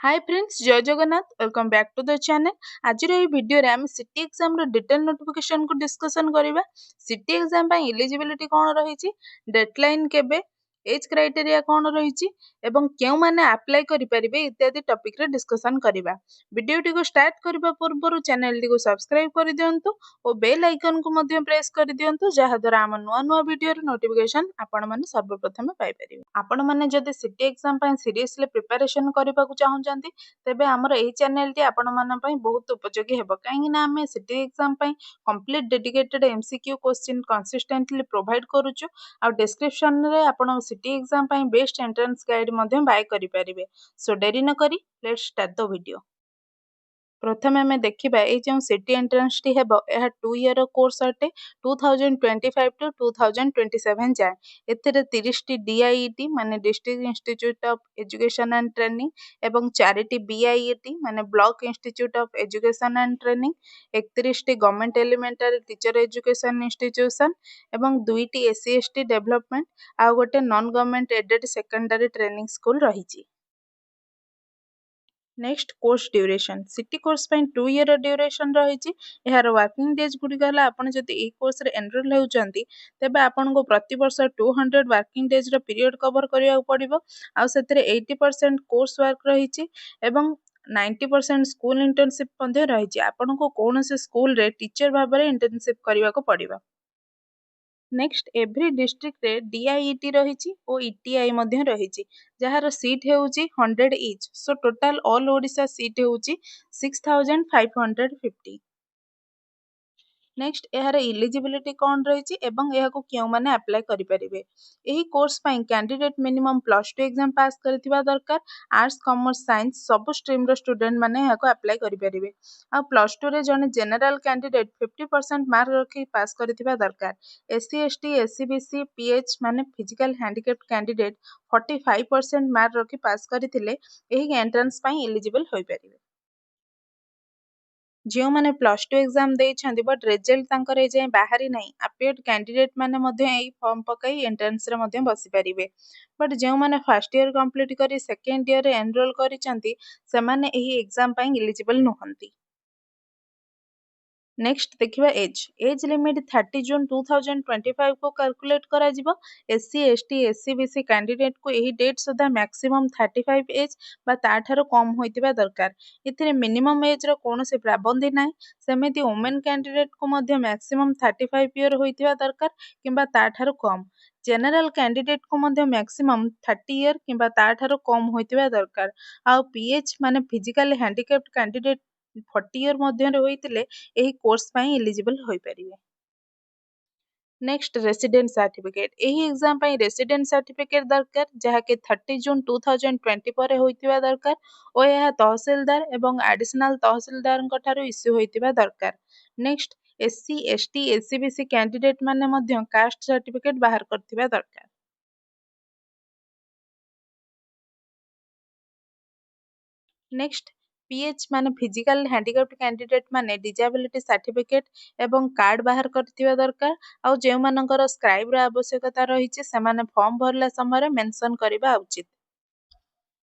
हाय friends, जय Jagannath. Welcome back to the channel. आज video रे आम सिटी एग्जाम रो डिटेल नोटिफिकेशन को डिस्कशन करिबा। सिटी एग्जाम पई एलिजिबिलिटी कोन रहिछि, डेडलाइन केबे, एज क्राइटेरिया कोन रहिछि एवं केउ माने अप्लाई करि परिबे इत्यादि टॉपिक रे डिस्कशन करिबा। वीडियो टी को स्टार्ट करबा पूर्व चैनल टी को सब्सक्राइब कर दियंतु और बेल आइकन को मध्य प्रेस कर दियंतु, जहा द्वारा हम नुआ नुआ वीडियो रे नोटिफिकेशन आपण माने सर्वप्रथम पाई परिबे। आपण माने जदि सिटी एग्जाम पई सीरियसली प्रिपरेशन करबा को चाहुचंती तेबे हमर एही चैनल टी आपण माने पई बहुत उपयोगी हेबो, काहेकि ना हमें सिटी एग्जाम पई complete dedicated MCQ question consistently provide करूछु। आ डिस्क्रिप्शन रे आपण सिटी एग्जाम पई बेस्ट एंट्रेंस गाइड मध्य बाय करि परिबे। सो डेरी न करी लेट्स स्टार्ट द वीडियो। प्रथम आम देखा ये जो सिटी एंट्रेंस टी हेबो यह 2 ईयर कोर्स अटे 2025 टू 2027 जाए। एथिरे 30 टी डीआईईटी माने district institute of education and training एवं 4 टी बीआईईटी माने block institute of education and training, 31 टी government elementary teacher education institution एवं 2 टी एससी एसटी डेवलपमेंट आ गोटे non government aided secondary training school रही। Next course duration CT course पे 2 ईयर ड्यूरेशन रही। यार वर्किंग डेज गुड़िक आपड़ जदि ये कोर्स रे एनरोल होती तेबे आपन को प्रति वर्ष 200 वर्किंग डेज रो पीरियड कवर करिया पड़िबो। आ सेतरे 80% कोर्स वर्क रही एवं 90% स्कूल इंटर्नशिप रही। आपन को कौन से स्कूल रे टीचर भाव में इंटर्नशिप करने को पड़िबो। नेक्स्ट एवरी डिस्ट्रिक्ट रे डीआईईटी रही और ईटीआई मध्य रही, जार सीट होउची 100 etch. So total all Odisha seat होउची 6550। नेक्स्ट यार इलिजिबिलिटी कौन रही एवं यह क्यों माने अप्लाई करि परिबे। एही कोर्स पई कैंडिडेट मिनिमम +2 एग्जाम पास करथिबा दरकार। आर्ट्स कॉमर्स साइंस सब स्ट्रीम रो स्टूडेंट माने यह अप्लाई करि परिबे। आ +2 रे जने जनरल कैंडिडेट 50% मार्क रखी पास करथिबा दरकार। एससी एसटी एससीबीसी पीएच माने फिजिकल हैंडिकैप्ड कैंडिडेट 45% मार्क रखी पास करथिले एही एंट्रेंस पई एलिजिबल होई परिबे। जो मैंने +2 एग्जाम देइछंती बट रिजल्ट तांकर ए जाय बाहरी नहीं, अपियर्ड कैंडिडेट माने मध्य एई फॉर्म पकाई एंट्रेंस रे मध्य बसी परिबे। बट जो मैंने फर्स्ट ईयर कंप्लीट करी सेकेंड ईयर रे एनरोल करिसंती से माने एही एग्जाम पई एलिजिबल नहंती। नेक्स्ट देखिबा एज लिमिट 30 जून 2025 को कैलकुलेट करा जिवो। एससी एसटी एससीबीसी कैंडिडेट को यही डेट सुधा मैक्सिमम 35 एज बा ताठारो कम होइतिबा दरकार। इथिरे मिनिमम एज रो कोनोसी प्राबंधी नाही। सेमिति वुमेन कैंडिडेट को मध्य मैक्सिमम 35 ईयर होइतिबा दरकार किंबा ताठारो कम। जनरल कैंडिडेट को मध्य मैक्सिमम 30 ईयर किंबा ताठारो कम होइतिबा दरकार। आ पीएच माने फिजिकली हैंडिकैप्ड कैंडिडेट 40 ईयर मध्य होइतिले एही कोर्स पई एलिजिबल होई परिबे। नेक्स्ट रेसिडेंट सर्टिफिकेट एही एग्जाम पई रेसिडेंट सर्टिफिकेट दरकार, जहा के 30 जून 2020 पर होइतिबा दरकार और यह तहसीलदार एवं एडिशनल तहसीलदार ठारू इश्यू होइतिबा दरकार। Next SC ST SCBC candidate माने मध्य कास्ट सर्टिफिकेट बाहर करथिबा दरकार। नेक्स्ट पीएच माने फिजिकल हैंडिकैप्ड कैंडिडेट माने डिजेबिलिटी सर्टिफिकेट एवं कार्ड बाहर करथिबा दरकार। आ जे मानकर स्क्राइब रो आवश्यकता रही से माने फॉर्म भरला समय मेंशन करबा उचित।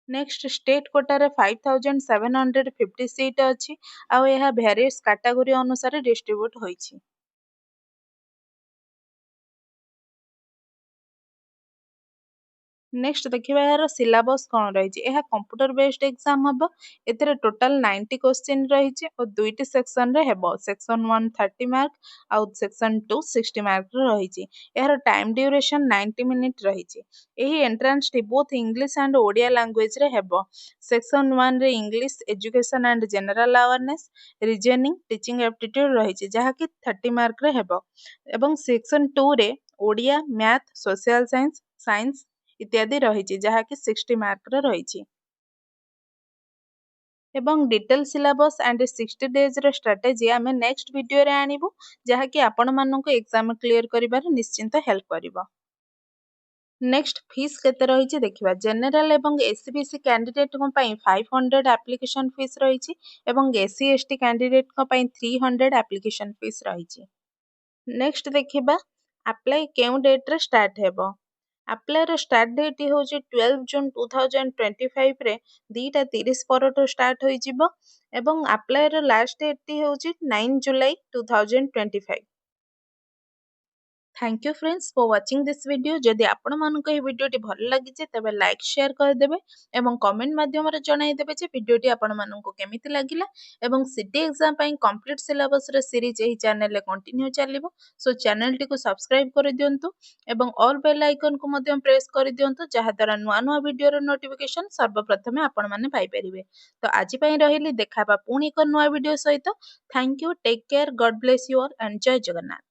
नेक्स्ट स्टेट कोटा रे 5750 सीट अछि आ यह वेरियस कैटेगरी अनुसार डिस्ट्रीब्यूट होईछि। नेक्स्ट देखिबा यार सिलेबस कौन रही। यह कंप्यूटर बेस्ड एग्जाम हम। एथिरे टोटल 90 क्वेश्चन रही और दुईटी सेक्शन रे हेबो। सेक्शन 1 30 मार्क आउ सेक्शन 2 60 मार्क रही। यार टाइम ड्यूरेशन 90 मिनिट रही। यही entrance T both English and Odia language रे हेबो। सेक्शन 1 रे English education and general awareness reasoning teaching aptitude रही, जहा कि 30 मार्क रे हेबो। एवं सेक्शन 2 रे Odia math social science science इत्यादि रही, जहा कि 60 मार्क रही। एवं डिटेल सिलेबस एंड 60 डेज रो स्ट्रेटजी आमे नेक्स्ट वीडियो रे आनिबो, जहा कि आपण माननको एग्जाम क्लियर करिबार निश्चिंत हेल्प करिवो। नेक्स्ट फीस केते रही देखिबा। जनरल एवं एससीबीसी कैंडिडेट को पई 500 एप्लिकेशन फीस रही एवं एससी एसटी कैंडिडेट को पई 300 एप्लिकेशन फीस रही। नेक्स्ट देखिबा अप्लाई केउ डेट रे स्टार्ट हेबो। ଆପ୍ଲାଏର ଷ୍ଟାର୍ଟ ଡେଟ୍ ହେଉଛି 12 ଜୁନ୍ 2025 ରେ 2:30 ପରଠୁ ଷ୍ଟାର୍ଟ ହୋଇଯିବ ଏବଂ ଆପ୍ଲାଏର ଲାଷ୍ଟ ଡେଟ୍ ହେଉଛି 9 July 2025। Thank you friends for watching this video. जदि आपण मानक ଏହି ଭିଡ଼ିଓଟି ଭଲ ଲାଗିଛି ତେବେ ଲାଇକ୍ ସେୟାର କରିଦେବେ ଏବଂ କମେଣ୍ଟ ମାଧ୍ୟମରେ ଜଣାଇଦେବେ ଯେ ଭିଡ଼ିଓଟି ଆପଣ ମାନଙ୍କୁ କେମିତି ଲାଗିଲା ଏବଂ ସିଟି ଏକ୍ଜାମ ପାଇଁ କମ୍ପ୍ଲିଟ୍ ସିଲାବସର ସିରିଜ୍ ଏହି ଚ୍ୟାନେଲରେ କଣ୍ଟିନ୍ୟୁ ଚାଲିବ। ସୋ ଚ୍ୟାନେଲଟିକୁ ସବସ୍କ୍ରାଇବ କରିଦିଅନ୍ତୁ ଏବଂ ଅଲ୍ ବେଲ୍ ଆଇକନକୁ ମଧ୍ୟ ପ୍ରେସ୍ କରିଦିଅନ୍ତୁ ଯାହାଦ୍ୱାରା ନୂଆ ନୂଆ ଭିଡ଼ିଓର ନୋଟିଫିକେସନ୍ ସର୍ବପ୍ରଥମେ ଆପଣମାନେ ପାଇପାରିବେ। ତ ଆଜି ପାଇଁ ରହିଲି, ଦେଖା ହେବା ପୁଣି ଏକ ନୂଆ ଭିଡ଼ିଓ ସହିତ। Thank you, take care, god bless you all and ଜୟ ଜଗନ୍ନାଥ।